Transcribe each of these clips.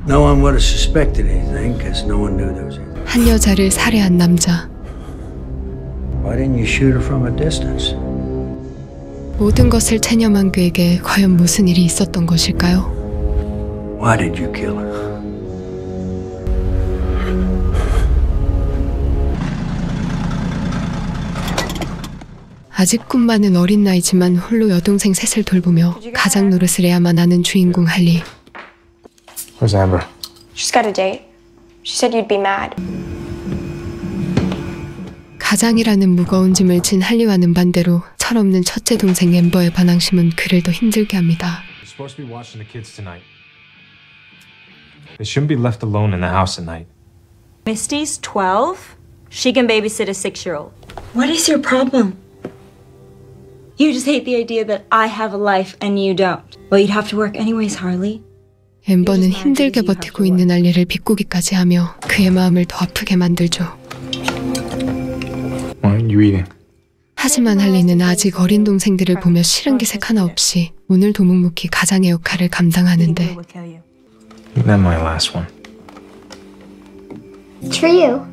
No one would have suspected anything because no one knew there was anything. 한 여자를 살해한 남자. Why didn't you shoot her from a distance? 모든 것을 체념한 그에게 과연 무슨 일이 있었던 것일까요? Why did you kill her? 아직 꿈 많은 어린 나이지만 홀로 여동생 셋을 돌보며 가장 노릇을 해야만 하는 주인공 할리. Where's Amber? She's got a date. She said you'd be mad. 가장이라는 무거운 짐을 진 할리와는 반대로 철없는 첫째 동생 엠버의 반항심은 그를 더 힘들게 합니다. You're supposed to be watching the kids tonight. They shouldn't be left alone in the house at night. Misty's 12. She can babysit a 6-year-old. What is your problem? You just hate the idea that I have a life and you don't. Well, you'd have to work anyways, Harley. 엠버는 힘들게 버티고 있는 할리를 비꼬기까지 하며 그의 마음을 더 아프게 만들죠. Why aren't you eating? 하지만 할리는 아직 어린 동생들을 보며 싫은 기색 하나 없이 오늘도 묵묵히 가장의 역할을 감당하는데 That's my last one. It's for you.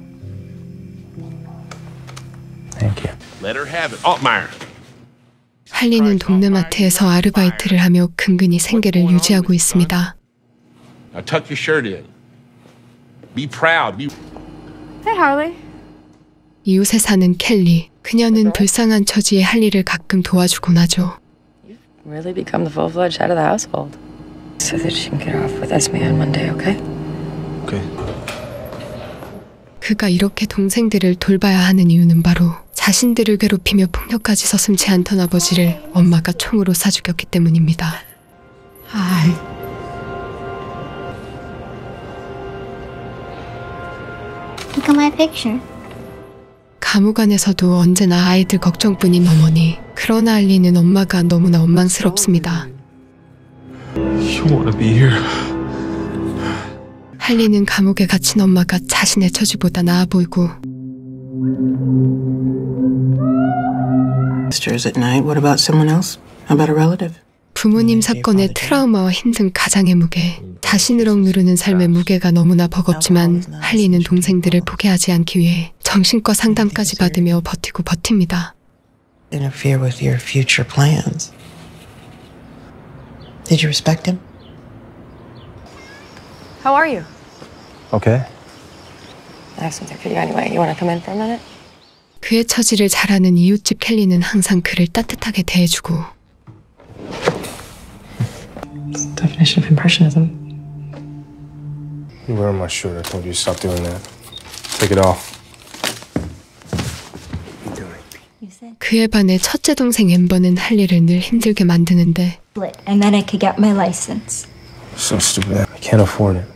Thank you. Let her have it. Altmaier. 할리는 동네 마트에서 아르바이트를 하며 근근히 생계를 유지하고 있습니다. Now tuck your shirt in. Be proud. Be... Hey, Harley. 이웃에 사는 켈리. 그녀는 불쌍한 처지의 할리를 가끔 도와주곤 하죠. You've really become the full-fledged head of the household. So that she can get off with Esme on Monday, okay? Okay. 그가 이렇게 동생들을 돌봐야 하는 이유는 바로 자신들을 괴롭히며 폭력까지 서슴지 않던 아버지를 엄마가 총으로 쏴 죽였기 때문입니다. Hi. Look at my picture. 감옥 안에서도 언제나 아이들 걱정뿐인 어머니. 그러나 할리는 엄마가 너무나 원망스럽습니다. You want to be here? 할리는 감옥에 갇힌 엄마가 자신의 처지보다 나아 보이고 Sisters at night. What about someone else? How about a relative? 부모님 사건의 트라우마와 힘든 가장의 무게, 자신을 억누르는 삶의 무게가 너무나 버겁지만 할리는 동생들을 포기하지 않기 위해 정신과 상담까지 받으며 버티고 버팁니다. Interfere with your future plans. Did you respect him? How are you? Okay. I have something for you anyway. You want to come in for a minute? 그의 처지를 잘 아는 이웃집 켈리는 항상 그를 따뜻하게 대해주고 Definition of impressionism. You wearing my shirt. I told you to stop doing that. Take it off. 그에 반해 첫째 동생 엠버는 할리를 늘 힘들게 만드는데 And then I could get my license. So stupid. I can't afford it.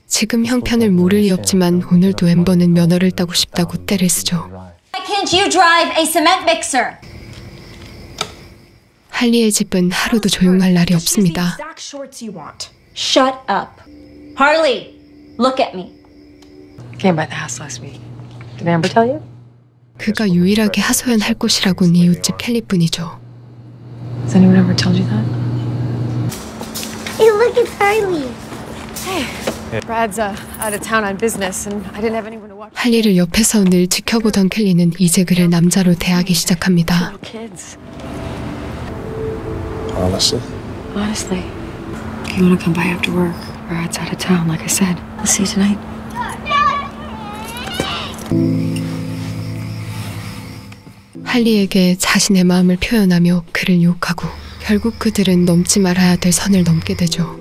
지금 형편을 모를 리 없지만 오늘도 엠버는 면허를 따고 싶다고 떼를 쓰죠. Why can't you drive a cement mixer? 할리의 집은 하루도 조용할 날이 없습니다. Shut up. Harley, look at me. Came by the house last week. Did Amber tell you? 그가 유일하게 하소연할 곳이라곤 이웃집 켈리뿐이죠. Has anyone ever told you that? Hey, look, it's Harley. Brad's out of town on business, and I didn't have anyone to watch. 할리를 옆에서 늘 지켜보던 켈리는 이제 그를 남자로 대하기 시작합니다. Kids. Honestly? Honestly. You want to come by after work? Brad's out of town, like I said. I'll see you tonight. 할리에게 자신의 마음을 표현하며 그를 유혹하고 결국 그들은 넘지 말아야 될 선을 넘게 되죠.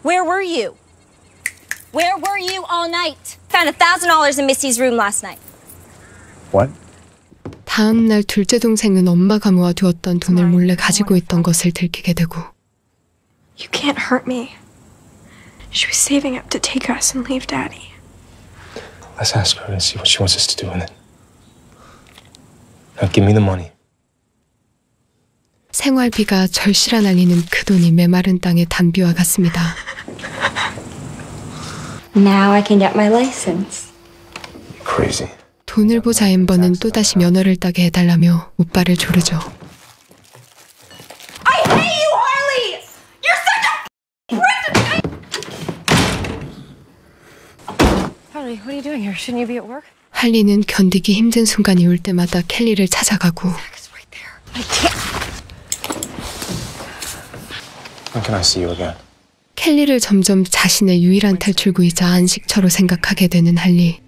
Where were you? Where were you all night? Found $1,000 in Misty's room last night. What? 다음 날 둘째 동생은 엄마가 모아두었던 돈을 몰래 가지고 있던 것을 들키게 되고 You can't hurt me. She was saving up to take us and leave Daddy. Let's ask her and see what she wants us to do with it. Now give me the money. 생활비가 절실한 할리는 그 돈이 메마른 땅의 단비와 같습니다. Now I can get my license. Crazy. 돈을 보자 엠버는 또다시 면허를 따게 해달라며 오빠를 조르죠. Harley, what are you doing here? Shouldn't you be at work? 할리는 견디기 힘든 순간이 올 때마다 켈리를 찾아가고 When can I see you again? 켈리를 점점 자신의 유일한 탈출구이자 안식처로 생각하게 되는 할리.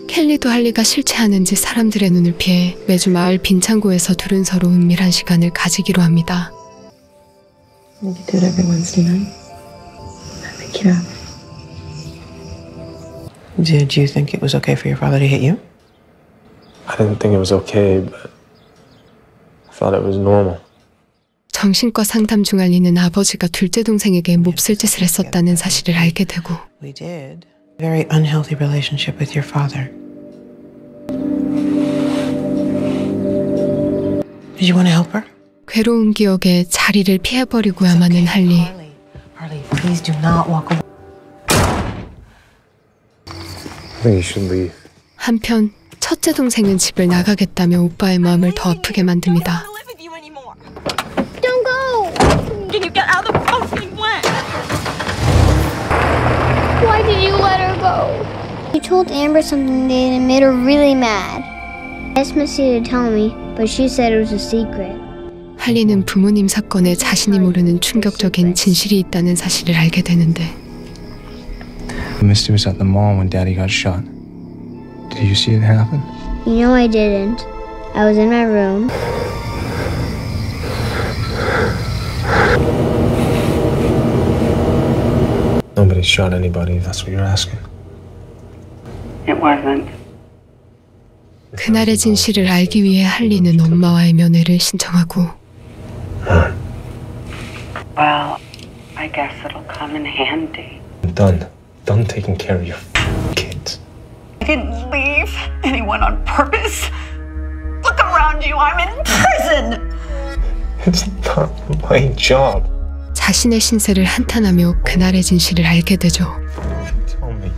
켈리도 할리가 실체하는지 사람들의 눈을 피해 매주 마을 빈창고에서 둘은 서로 은밀한 시간을 가지기로 합니다. You do it every Wednesday night. I think you have. Did you think it was okay for your father to hit you? I didn't think it was okay, but I thought it was normal. 정신과 상담 중 할리는 아버지가 둘째 동생에게 몹쓸 짓을 했었다는 사실을 알게 되고 We did. Very unhealthy relationship with your father. Did you want to help her? 괴로운 기억에 자리를 피해버리고야만 하는 할리. Harley, please do not walk away. I think you should leave. 한편 첫째 동생은 집을 나가겠다며 오빠의 마음을 더 아프게 만듭니다. Don't go! Can you get out of the fucking way? Why did you let her go? You told Amber something today and it made her really mad. I asked Missy to tell me, but she said it was a secret. 할리는 부모님 사건에 자신이 모르는 충격적인 진실이 있다는 사실을 알게 되는데 Misty was at the mall when Daddy got shot. Did you see it happen? You know I didn't. I was in my room. Nobody shot anybody, if that's what you're asking. It wasn't. 그날의 진실을 알기 위해 할리는 엄마와의 면회를 신청하고 Well, I guess it'll come in handy. I'm done. Done taking care of your kids. I didn't leave anyone on purpose. Look around you, I'm in prison! It's not my job. 자신의 신세를 한탄하며 그날의 진실을 알게 되죠. Tell me.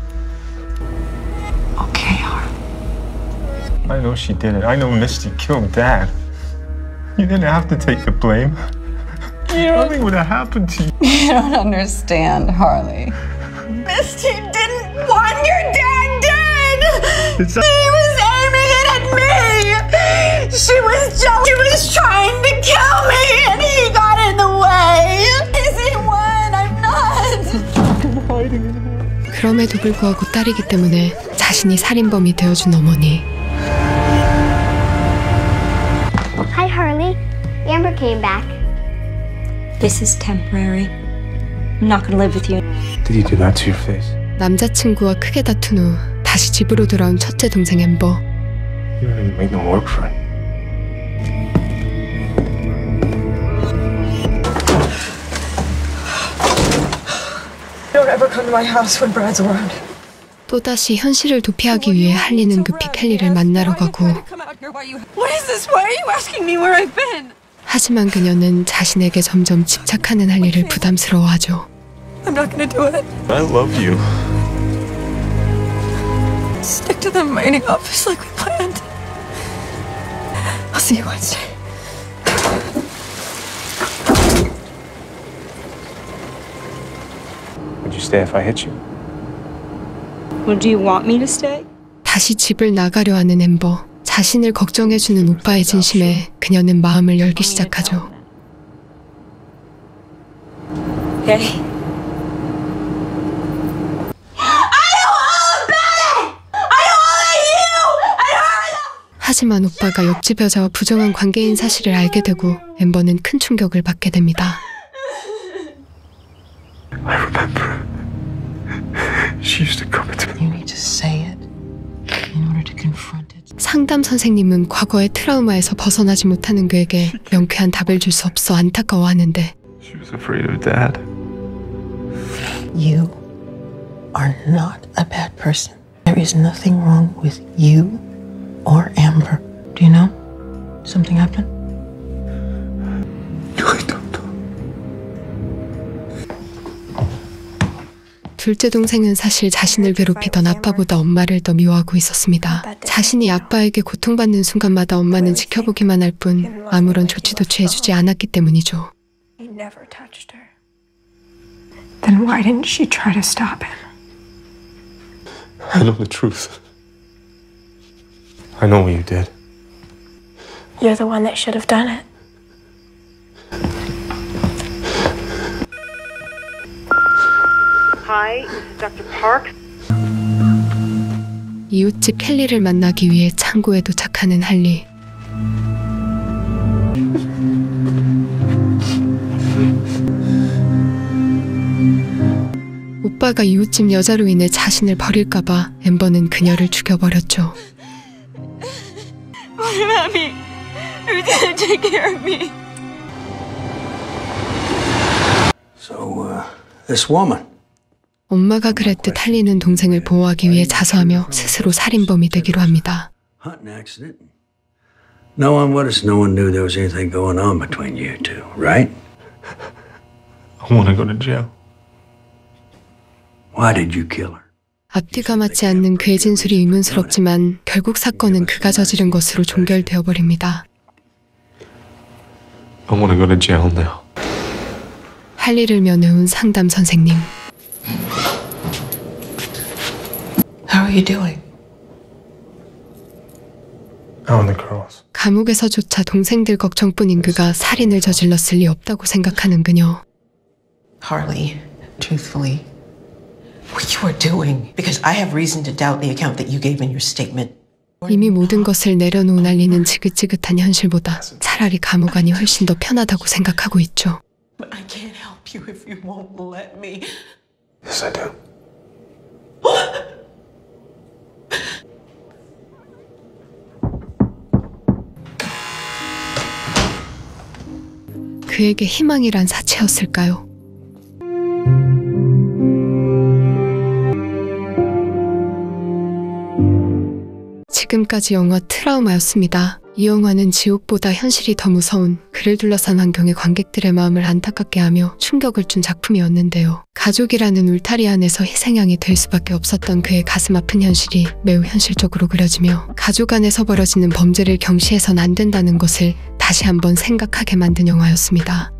Okay, Harley. I know she did it. I know Misty killed Dad. You didn't have to take the blame. Nothing would have happened to you. You don't understand, Harley. Misty didn't want your dad dead! She was aiming it at me! She was trying to kill me and he got in the way! He won, I'm not! 그럼에도 불구하고 딸이기 때문에 자신이 살인범이 되어준 어머니. Hi, Harley. Amber came back. This is temporary. I'm not gonna live with you. Did you do that to your face? 남자친구와 크게 다툰 후 다시 집으로 돌아온 첫째 동생 엠버. You don't even make them work for it. Don't ever come to my house when Brad's around. 또다시 현실을 도피하기 위해 할리는 급히 켈리를 만나러 가고 What is this? Why are you asking me where I've been? 하지만 그녀는 자신에게 점점 집착하는 할리를 부담스러워하죠. I'm not gonna do it. I love you. Stick to the mining office like we planned. I'll see you Wednesday. Would you stay if I hit you? Well, do you want me to stay? 다시 집을 나가려 하는 엠버. 자신을 걱정해주는 오빠의 진심에 그녀는 마음을 열기 시작하죠. Okay. 하지만 오빠가 옆집 여자와 부정한 관계인 사실을 알게 되고 엠버는 큰 충격을 받게 됩니다. I remember. She used to come into me. You need to say it in order to confront it. 상담 선생님은 과거의 트라우마에서 벗어나지 못하는 그에게 명쾌한 답을 줄 수 없어 안타까워하는데 She was afraid of Dad. You are not a bad person. There is nothing wrong with you or Amber. Do you know? Something happened? I don't know. 둘째 동생은 사실 자신을 괴롭히던 아빠보다 엄마를 더 미워하고 있었습니다. 자신이 아빠에게 고통받는 순간마다 엄마는 지켜보기만 할 뿐 아무런 조치도 취해주지 않았기 때문이죠. He never touched her. Then why didn't she try to stop him? I know the truth. I know what you did. You're the one that should have done it. Hi, this is Dr. Park. 이웃집 켈리를 만나기 위해 창고에 도착하는 할리. 오빠가 이웃집 여자로 인해 자신을 버릴까봐 엠버는 그녀를 죽여버렸죠. What about me? Who's gonna take care of me? So, this woman. 엄마가 그랬듯 할리는 동생을 보호하기 위해 자수하며 스스로 살인범이 되기로 합니다. Hunting accident. No one would have. No one knew there was anything going on between you two, right? I want to go to jail. Why did you kill her? 앞뒤가 맞지 않는 그의 진술이 의문스럽지만 결국 사건은 그가 저지른 것으로 종결되어 버립니다. I want to go to jail now. 할리를 면회온 상담 선생님. How are you doing? How are the girls? 감옥에서조차 동생들 걱정뿐인 그가 살인을 저질렀을 리 없다고 생각하는 그녀. Harley, truthfully, what you are doing, because I have reason to doubt the account that you gave in your statement. 이미 모든 것을 내려놓은 할리는 지긋지긋한 현실보다 차라리 감옥 안이 훨씬 더 편하다고 생각하고 있죠. But I can't help you if you won't let me. Yes, I do. 그에게 희망이란 사체였을까요? 지금까지 영화 트라우마였습니다. 이 영화는 지옥보다 현실이 더 무서운 그를 둘러싼 환경의 관객들의 마음을 안타깝게 하며 충격을 준 작품이었는데요. 가족이라는 울타리 안에서 희생양이 될 수밖에 없었던 그의 가슴 아픈 현실이 매우 현실적으로 그려지며 가족 안에서 벌어지는 범죄를 경시해선 안 된다는 것을 다시 한번 생각하게 만든 영화였습니다.